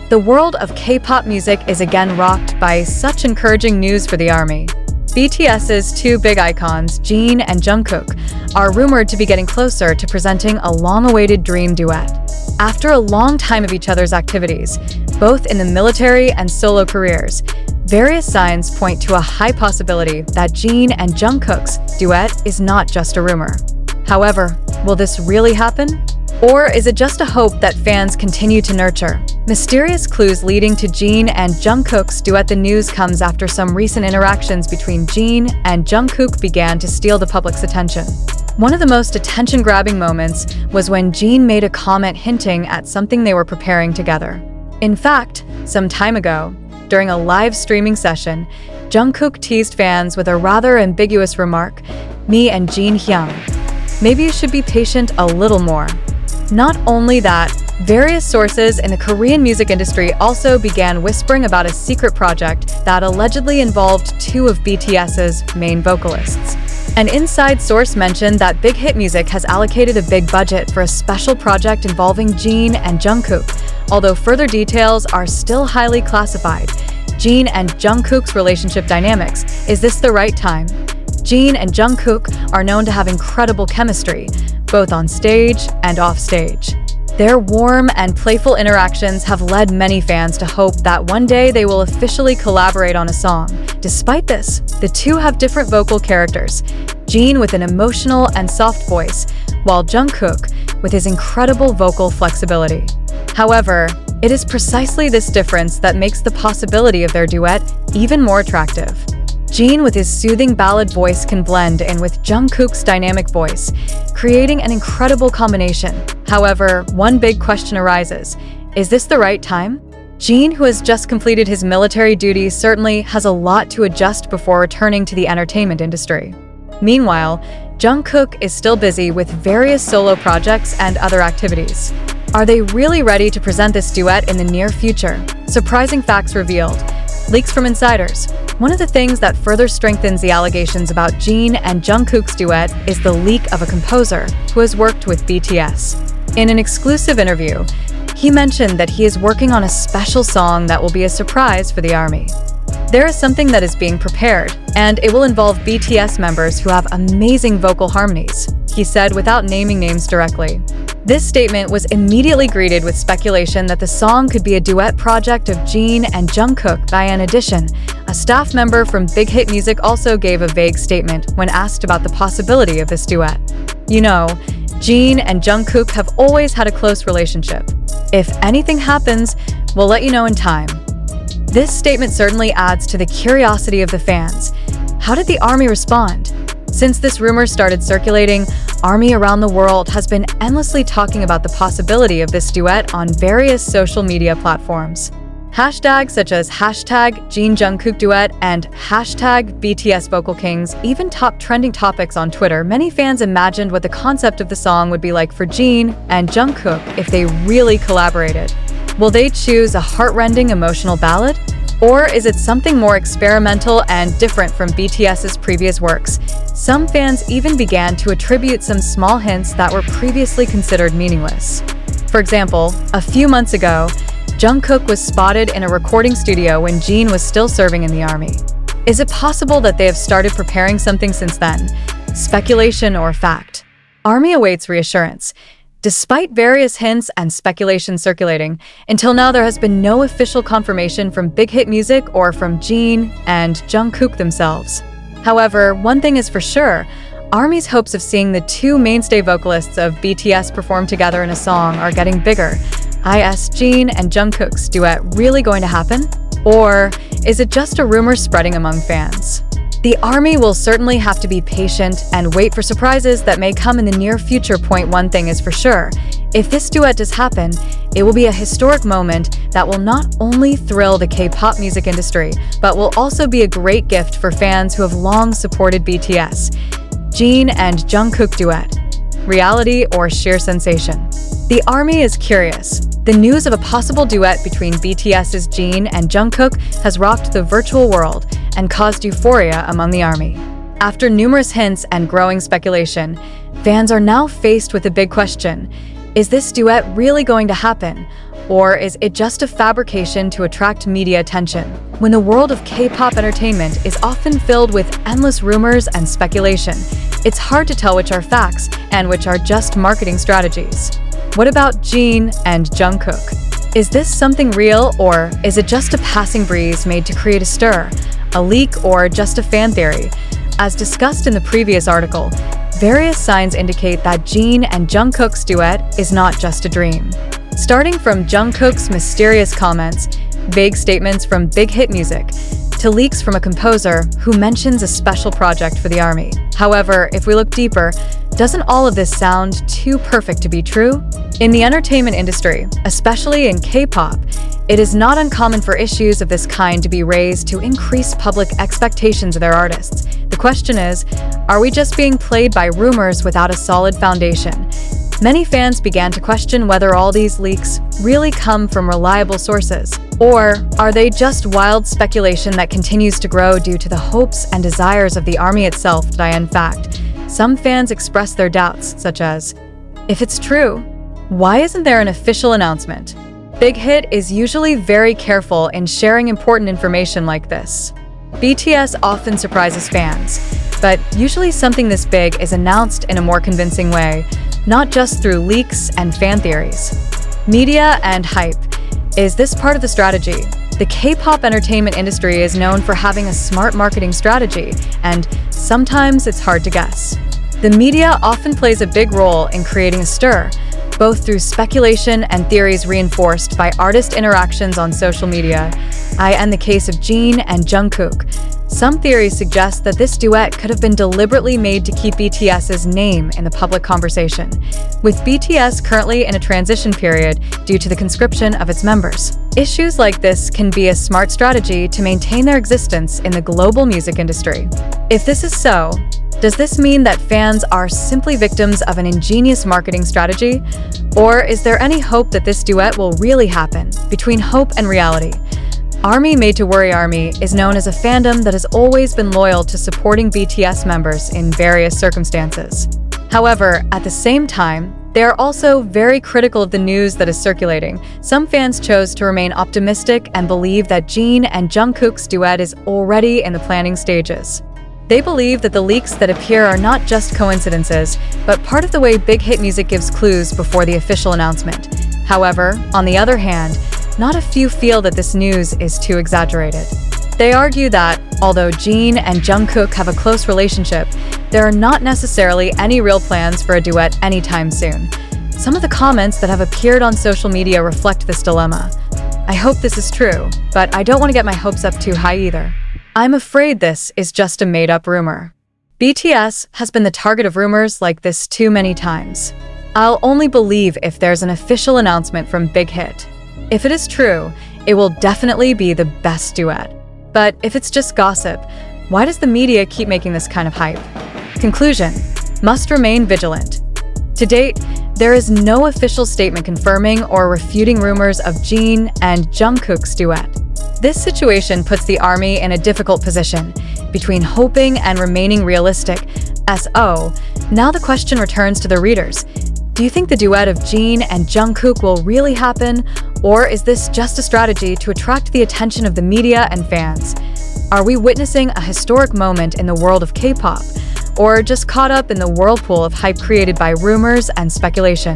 The world of K-pop music is again rocked by such encouraging news for the ARMY. BTS's two big icons, Jin and Jungkook, are rumored to be getting closer to presenting a long-awaited dream duet. After a long time of each other's activities, both in the military and solo careers, various signs point to a high possibility that Jin and Jungkook's duet is not just a rumor. However, will this really happen? Or is it just a hope that fans continue to nurture? Mysterious clues leading to Jin and Jungkook's duet. The news comes after some recent interactions between Jin and Jungkook began to steal the public's attention. One of the most attention-grabbing moments was when Jin made a comment hinting at something they were preparing together. In fact, some time ago, during a live streaming session, Jungkook teased fans with a rather ambiguous remark, "Me and Jin Hyuk. Maybe you should be patient a little more." Not only that, various sources in the Korean music industry also began whispering about a secret project that allegedly involved two of BTS's main vocalists. An inside source mentioned that Big Hit Music has allocated a big budget for a special project involving Jin and Jungkook, although further details are still highly classified. Jin and Jungkook's relationship dynamics. Is this the right time? Jin and Jungkook are known to have incredible chemistry, both on stage and off stage. Their warm and playful interactions have led many fans to hope that one day they will officially collaborate on a song. Despite this, the two have different vocal characters, Jin with an emotional and soft voice, while Jungkook with his incredible vocal flexibility. However, it is precisely this difference that makes the possibility of their duet even more attractive. Jin with his soothing ballad voice can blend in with Jungkook's dynamic voice, creating an incredible combination. However, one big question arises. Is this the right time? Jin, who has just completed his military duties, certainly has a lot to adjust before returning to the entertainment industry. Meanwhile, Jungkook is still busy with various solo projects and other activities. Are they really ready to present this duet in the near future? Surprising facts revealed. Leaks from insiders. One of the things that further strengthens the allegations about Jin and Jungkook's duet is the leak of a composer who has worked with BTS. In an exclusive interview, he mentioned that he is working on a special song that will be a surprise for the ARMY. There is something that is being prepared, and it will involve BTS members who have amazing vocal harmonies, he said without naming names directly. This statement was immediately greeted with speculation that the song could be a duet project of Jin and Jungkook. In addition, a staff member from Big Hit Music also gave a vague statement when asked about the possibility of this duet. You know, Jin and Jungkook have always had a close relationship. If anything happens, we'll let you know in time. This statement certainly adds to the curiosity of the fans. How did the ARMY respond? Since this rumor started circulating, ARMY around the world has been endlessly talking about the possibility of this duet on various social media platforms. Hashtags such as #Jin Jungkook duet and #BTS Vocal Kings even topped trending topics on Twitter. Many fans imagined what the concept of the song would be like for Jin and Jungkook if they really collaborated. Will they choose a heart-rending emotional ballad? Or is it something more experimental and different from BTS's previous works? Some fans even began to attribute some small hints that were previously considered meaningless. For example, a few months ago, Jungkook was spotted in a recording studio when Jin was still serving in the ARMY. Is it possible that they have started preparing something since then? Speculation or fact? ARMY awaits reassurance. Despite various hints and speculation circulating, until now there has been no official confirmation from Big Hit Music or from Jin and Jungkook themselves. However, one thing is for sure, ARMY's hopes of seeing the two mainstay vocalists of BTS perform together in a song are getting bigger. Is Jin and Jungkook's duet really going to happen? Or is it just a rumor spreading among fans? The ARMY will certainly have to be patient and wait for surprises that may come in the near future. One thing is for sure, if this duet does happen, it will be a historic moment that will not only thrill the K-pop music industry, but will also be a great gift for fans who have long supported BTS. Jin and Jungkook duet. Reality or sheer sensation? The ARMY is curious. The news of a possible duet between BTS's Jin and Jungkook has rocked the virtual world and caused euphoria among the ARMY. After numerous hints and growing speculation, fans are now faced with a big question. Is this duet really going to happen? Or is it just a fabrication to attract media attention? When the world of K-pop entertainment is often filled with endless rumors and speculation, it's hard to tell which are facts and which are just marketing strategies. What about Jin and Jungkook? Is this something real, or is it just a passing breeze made to create a stir, a leak, or just a fan theory? As discussed in the previous article, various signs indicate that Jin and Jungkook's duet is not just a dream. Starting from Jungkook's mysterious comments, vague statements from Big Hit Music, to leaks from a composer who mentions a special project for the ARMY. However, if we look deeper, doesn't all of this sound too perfect to be true? In the entertainment industry, especially in K-pop, it is not uncommon for issues of this kind to be raised to increase public expectations of their artists. The question is, are we just being played by rumors without a solid foundation? Many fans began to question whether all these leaks really come from reliable sources, or are they just wild speculation that continues to grow due to the hopes and desires of the ARMY itself. In fact, some fans express their doubts, such as, if it's true, why isn't there an official announcement? Big Hit is usually very careful in sharing important information like this. BTS often surprises fans, but usually something this big is announced in a more convincing way, not just through leaks and fan theories. Media and hype. Is this part of the strategy? The K-pop entertainment industry is known for having a smart marketing strategy, and sometimes it's hard to guess. The media often plays a big role in creating a stir, both through speculation and theories reinforced by artist interactions on social media. In the case of Jin and Jungkook, some theories suggest that this duet could have been deliberately made to keep BTS's name in the public conversation, with BTS currently in a transition period due to the conscription of its members. Issues like this can be a smart strategy to maintain their existence in the global music industry. If this is so, does this mean that fans are simply victims of an ingenious marketing strategy? Or is there any hope that this duet will really happen? Between hope and reality, ARMY Made to Worry ARMY is known as a fandom that has always been loyal to supporting BTS members in various circumstances. However, at the same time, they are also very critical of the news that is circulating. Some fans chose to remain optimistic and believe that Jin and Jungkook's duet is already in the planning stages. They believe that the leaks that appear are not just coincidences, but part of the way Big Hit Music gives clues before the official announcement. However, on the other hand, not a few feel that this news is too exaggerated. They argue that, although Jin and Jungkook have a close relationship, there are not necessarily any real plans for a duet anytime soon. Some of the comments that have appeared on social media reflect this dilemma. I hope this is true, but I don't want to get my hopes up too high either. I'm afraid this is just a made-up rumor. BTS has been the target of rumors like this too many times. I'll only believe if there's an official announcement from Big Hit. If it is true, it will definitely be the best duet. But if it's just gossip, why does the media keep making this kind of hype? Conclusion: must remain vigilant. To date, there is no official statement confirming or refuting rumors of Jin and Jungkook's duet. This situation puts the ARMY in a difficult position, between hoping and remaining realistic. Now the question returns to the readers. Do you think the duet of Jin and Jungkook will really happen, or is this just a strategy to attract the attention of the media and fans? Are we witnessing a historic moment in the world of K-pop, or just caught up in the whirlpool of hype created by rumors and speculation?